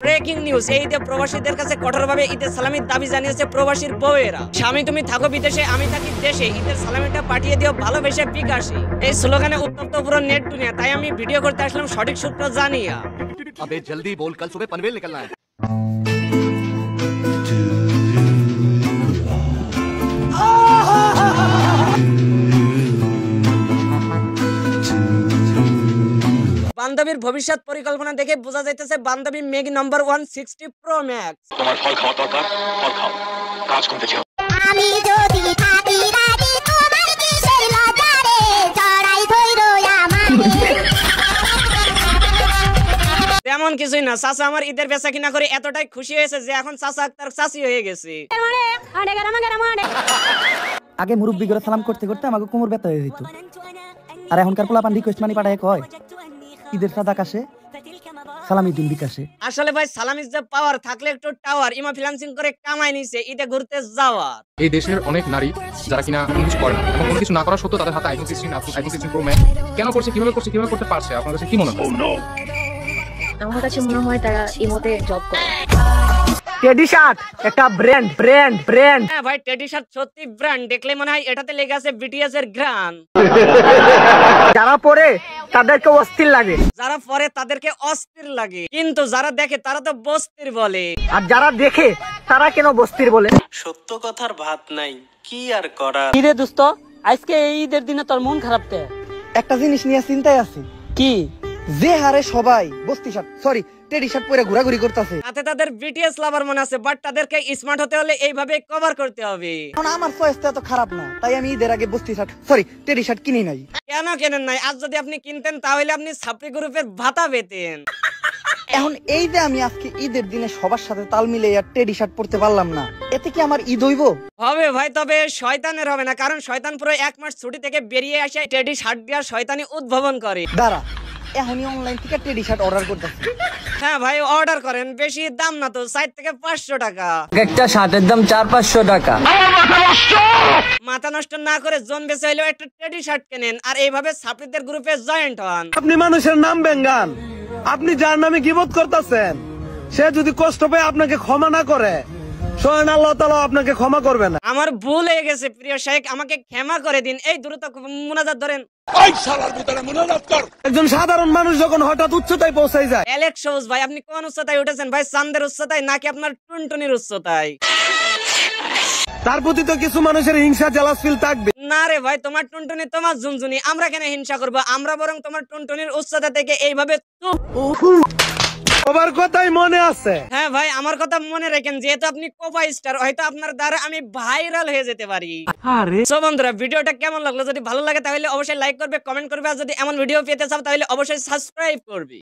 Breaking news, এই ঈদে প্রবাসীদের কাছে কঠোরভাবে ঈদের সালামির দাবি জানিয়েছে প্রবাসীর বউয়েরা। স্বামী তুমি থাকো বিদেশে, আমি থাকি দেশে, ঈদের সালামিটা পাঠিয়ে দিও ভালোবেসে বিকাশে। এই স্লোগানে উত্তপ্ত পুরো নেট দুনিয়া, তাই আমি ভিডিও করতে আসলাম সঠিক সূত্র জানিয়া। अबे जल्दी बोल, कल सुबह पनवेल निकलना है। বান্ধবীর ভবিষ্যৎ পরিকল্পনা দেখে বোঝা যাইতেছে বান্ধবী মেগ নাম্বার 160 প্রো ম্যাক্স। তোমার ফল খাওয়া দরকার, ফল খাও, কাজ করতে যাও। আমি যদি থাকি রাজি তোমার কিসের লজ্জা রে জড়াই ধইরো আমার। তেমন কিছুই না, চাচা আমার ঈদের বেচা কিনা করে এতটাই খুশি হয়েছে যে এখন চাচা তার চাচি হয়ে গেছে। আগে মুরব্বি করে সালাম করতে করতে আমাকে কোমর ব্যথা হয়ে যেত, আর এখনকার পোলাপান রিকোয়েস্ট মানি পাঠায় কয় ঈদের সাদা কাশে সালামি দিন বিকাশে। আসলে ভাই সালামির যে পাওয়ার থাকলে একটু টাওয়ার ইমা ফ্রিল্যান্সিং করে কামাই নিছে ঈদে ঘুরতে যাওয়ার। এই দেশের অনেক নারী যারা কিনা কোনো কিছু করে না এবং কোনো কিছু না করা সত্ত্বেও তাদের হাতে আইফোন 16 প্রো ম্যাক্স কেন করছে, কিভাবে করতে পারছে, আপনার কাছে কি মনে হয়? আমার কাছে মনে হয় তারা ইমোতে জব করে। টেডি শার্ট একটা ব্র্যান্ড। হ্যাঁ ভাই, টেডি শার্ট সত্যি ব্র্যান্ড, দেখলে মনে হয় এটাতে লেগে আছে বিটিএস এর গ্রান। যারা পরে তাদেরকে অস্থির লাগে, যারা পরে তাদেরকে অস্থির লাগে, কিন্তু যারা দেখে তারা তো বস্তির বলে। আর যারা দেখে তারা কেন বস্তির বলে? সত্য কথার ভাত নাই, কি আর করা। কি রে দোস্ত, আজকে এই ঈদের দিনে তোর মন খারাপ কে? একটা জিনিস নিয়ে চিন্তায় আছি, কি? যে হারে সবাই বস্তি শার্ট সরি টেডি শার্ট পরে ঘোরাঘুরি করতেছে, তাতে তাদের বিটিএস লাভার মনে আছে, বাট তাদেরকে স্মার্ট হতে হলে এইভাবে কভার করতে হবে। এখন আমার চয়েসটা এত খারাপ না, তাই আমি ঈদের আগে বস্তি শার্ট সরি টেডি শার্ট কিনি নাই। কেন কেনেন নাই? আজ যদি আপনি কিনতেন তাহলে আপনি ছাপড়ি গ্রুপের ভাতা পেতেন। এখন এই যে আমি আজকে ঈদের দিনে সবার সাথে তাল মিলে আর টেডি শার্ট পরতে পারলাম না, এতে কি আমার ঈদ হইব? হবে ভাই, তবে শয়তানের হবে না, কারণ শয়তান পুরো 1 মাস ছুটি থেকে বেরিয়ে আসে টেডি শার্ট দিয়ে শয়তানি উদ্ভাবন করে। দাঁড়া, এখনই অনলাইন থেকে টেডি শার্ট অর্ডার করতেছি। হ্যাঁ ভাই, অর্ডার করেন, বেশি দাম না তো, 4 থেকে 500 টাকা। একটা শার্টের দাম 400-500 টাকা। মাথা নষ্ট না করে জন বেঁচে হইলেও একটা টেডি শার্ট কেনেন আর এইভাবে ছাপড়িদের গ্রুপে জয়েন্ট হন। আপনি মানুষের নাম বেঙ্গান, আপনি যার নামে গীবত করতেছেন, সে যদি কষ্ট পায় আপনাকে ক্ষমা না করে, স্বয়ং আল্লাহ তাআলা আপনাকে ক্ষমা করবে না। আমার ভুল হয়ে গেছে প্রিয় শেখ, আমাকে ক্ষমা করে দিন। এই দ্রুত মুনাজাত ধরেন। একজন সাধারণ মানুষ যখন হঠাৎ উচ্চতায় পৌঁছায় যায়। অ্যালেক্স সৌজ ভাই, আপনি কোন উচ্চতায় উঠেছেন ভাই? চাঁদের উচ্চতায় নাকি আপনার টুনটুনির উচ্চতায়? তার প্রতি তো কিছু মানুষের হিংসা জেলাস ফিল থাকবে। না রে ভাই, তোমার টুনটুনি তোমার ঝুনঝুনি, আমরা কেন হিংসা করবো? আমরা বরং তোমার টুনটুনির উচ্চতা থেকে এইভাবে সবার কথাই মনে আছে। হ্যাঁ ভাই, আমার কথা মনে রাখেন, যেহেতু আপনি কোপা স্টার, হয়তো আপনার দ্বারা আমি ভাইরাল হয়ে যেতে পারি। সো বন্ধুরা, ভিডিওটা কেমন লাগলো? যদি ভালো লাগে তাহলে অবশ্যই লাইক করবে, কমেন্ট করবে, আর যদি এমন ভিডিও পেতে চাও তাহলে অবশ্যই সাবস্ক্রাইব করবে।